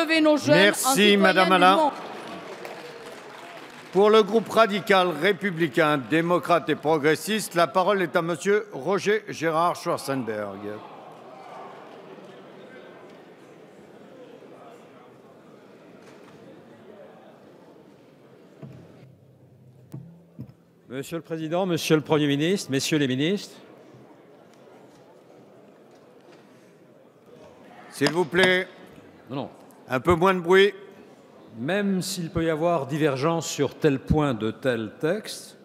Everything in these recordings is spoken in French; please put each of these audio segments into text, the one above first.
élever nos jeunes. Merci, Madame Alain. Pour le groupe radical, républicain, démocrate et progressiste, la parole est à Monsieur Roger Gérard Schwarzenberg. Monsieur le Président, Monsieur le Premier ministre, Messieurs les ministres. S'il vous plaît, Non. un peu moins de bruit. Même s'il peut y avoir divergence sur tel point de tel texte,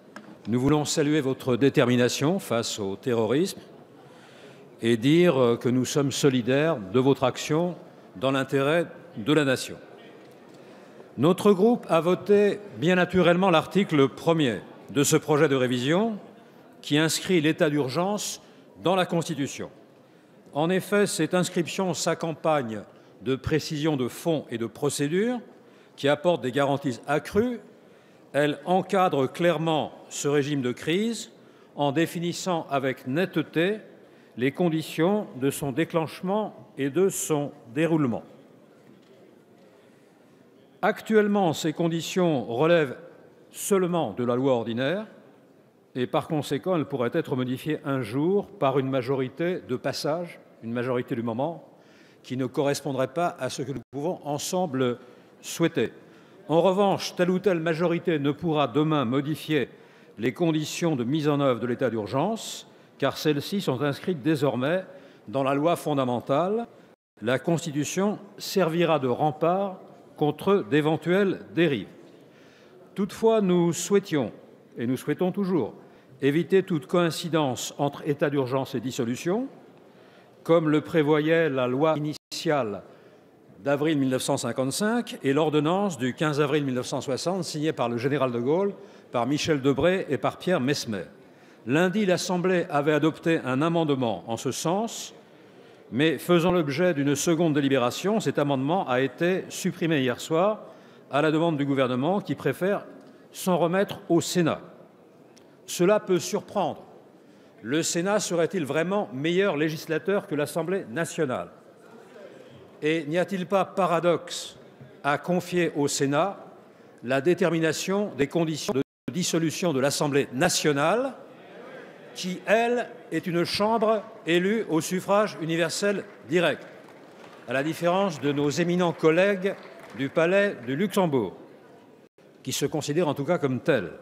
nous voulons saluer votre détermination face au terrorisme et dire que nous sommes solidaires de votre action dans l'intérêt de la nation. Notre groupe a voté bien naturellement l'article 1er de ce projet de révision qui inscrit l'état d'urgence dans la Constitution. En effet, cette inscription s'accompagne de précisions de fond et de procédure qui apportent des garanties accrues. Elle encadre clairement ce régime de crise en définissant avec netteté les conditions de son déclenchement et de son déroulement. Actuellement, ces conditions relèvent seulement de la loi ordinaire et par conséquent, elles pourraient être modifiées un jour par une majorité de passage, une majorité du moment, qui ne correspondrait pas à ce que nous pouvons ensemble souhaiter. En revanche, telle ou telle majorité ne pourra demain modifier les conditions de mise en œuvre de l'état d'urgence, car celles-ci sont inscrites désormais dans la loi fondamentale. La Constitution servira de rempart contre d'éventuelles dérives. Toutefois, nous souhaitions, et nous souhaitons toujours, éviter toute coïncidence entre état d'urgence et dissolution, comme le prévoyait la loi initiale d'avril 1955 et l'ordonnance du 15 avril 1960 signée par le général de Gaulle, par Michel Debré et par Pierre Messmer. Lundi, l'Assemblée avait adopté un amendement en ce sens, mais faisant l'objet d'une seconde délibération, cet amendement a été supprimé hier soir à la demande du gouvernement qui préfère s'en remettre au Sénat. Cela peut surprendre. Le Sénat serait-il vraiment meilleur législateur que l'Assemblée nationale? Et n'y a-t-il pas paradoxe à confier au Sénat la détermination des conditions de dissolution de l'Assemblée nationale, qui, elle, est une chambre élue au suffrage universel direct, à la différence de nos éminents collègues du Palais du Luxembourg, qui se considèrent en tout cas comme tels.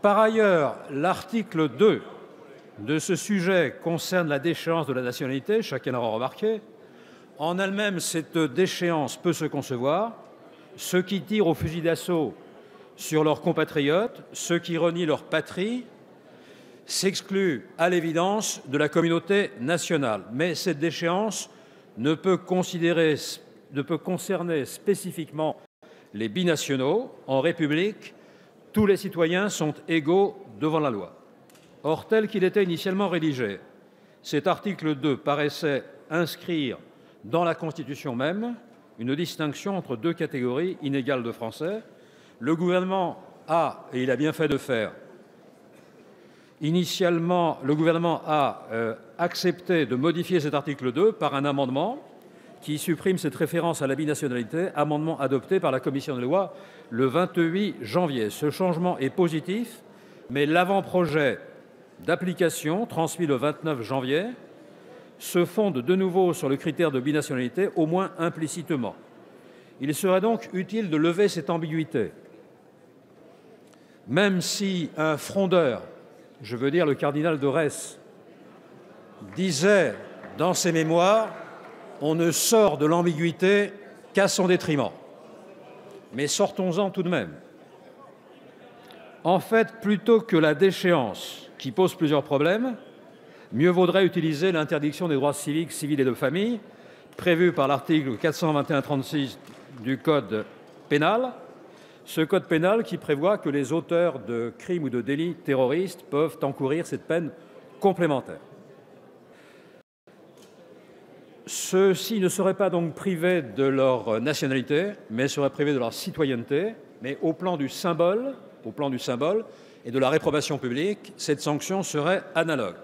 Par ailleurs, l'article 2 de ce sujet concerne la déchéance de la nationalité, chacun l'aura remarqué. En elle-même, cette déchéance peut se concevoir. Ceux qui tirent au fusil d'assaut sur leurs compatriotes, ceux qui renient leur patrie, s'excluent à l'évidence de la communauté nationale. Mais cette déchéance ne peut concerner spécifiquement les binationaux. En République, tous les citoyens sont égaux devant la loi. Or, tel qu'il était initialement rédigé, cet article 2 paraissait inscrire dans la Constitution même une distinction entre deux catégories inégales de Français. Le gouvernement a, et il a bien fait de faire, initialement, le gouvernement a accepté de modifier cet article 2 par un amendement qui supprime cette référence à la binationalité, amendement adopté par la commission des lois le 28 janvier. Ce changement est positif, mais l'avant-projet d'application, transmis le 29 janvier, se fonde de nouveau sur le critère de binationalité, au moins implicitement. Il serait donc utile de lever cette ambiguïté. Même si un frondeur, je veux dire le cardinal de Retz, disait dans ses mémoires « On ne sort de l'ambiguïté qu'à son détriment ». Mais sortons-en tout de même. En fait, plutôt que la déchéance qui pose plusieurs problèmes, mieux vaudrait utiliser l'interdiction des droits civiques, civils et de famille, prévue par l'article 421-36 du Code pénal. Ce Code pénal qui prévoit que les auteurs de crimes ou de délits terroristes peuvent encourir cette peine complémentaire. Ceux-ci ne seraient pas donc privés de leur nationalité, mais seraient privés de leur citoyenneté. Mais au plan du symbole et de la réprobation publique, cette sanction serait analogue,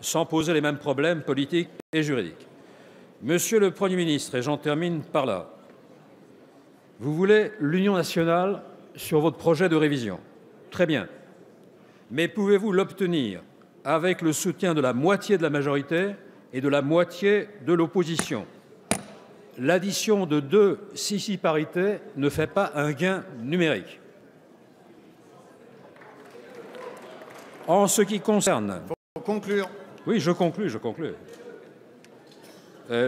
sans poser les mêmes problèmes politiques et juridiques. Monsieur le Premier ministre, et j'en termine par là, vous voulez l'union nationale sur votre projet de révision. Très bien. Mais pouvez-vous l'obtenir avec le soutien de la moitié de la majorité et de la moitié de l'opposition? L'addition de 2 six-parités ne fait pas un gain numérique. En ce qui concerne... Faut conclure. Oui, je conclus.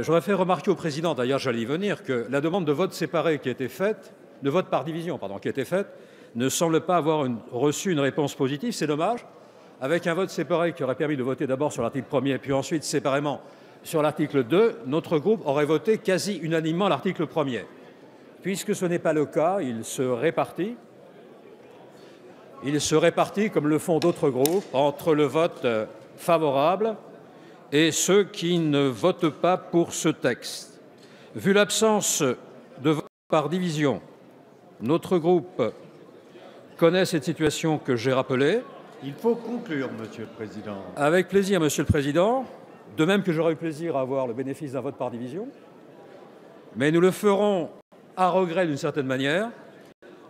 J'aurais fait remarquer au président, d'ailleurs j'allais y venir, que la demande de vote séparé qui a été faite, de vote par division, pardon, qui a été faite, ne semble pas avoir reçu une réponse positive. C'est dommage. Avec un vote séparé qui aurait permis de voter d'abord sur l'article 1er, puis ensuite séparément sur l'article 2, notre groupe aurait voté quasi unanimement l'article 1er. Puisque ce n'est pas le cas, il se répartit, comme le font d'autres groupes, entre le vote favorable et ceux qui ne votent pas pour ce texte. Vu l'absence de vote par division, notre groupe connaît cette situation que j'ai rappelée. Il faut conclure, Monsieur le Président. Avec plaisir, Monsieur le Président, de même que j'aurais eu plaisir à avoir le bénéfice d'un vote par division. Mais nous le ferons à regret d'une certaine manière,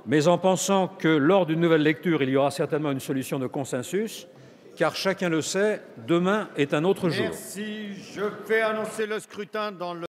mais en pensant que lors d'une nouvelle lecture, il y aura certainement une solution de consensus, car chacun le sait, demain est un autre jour. Merci. Je fais annoncer le scrutin dans le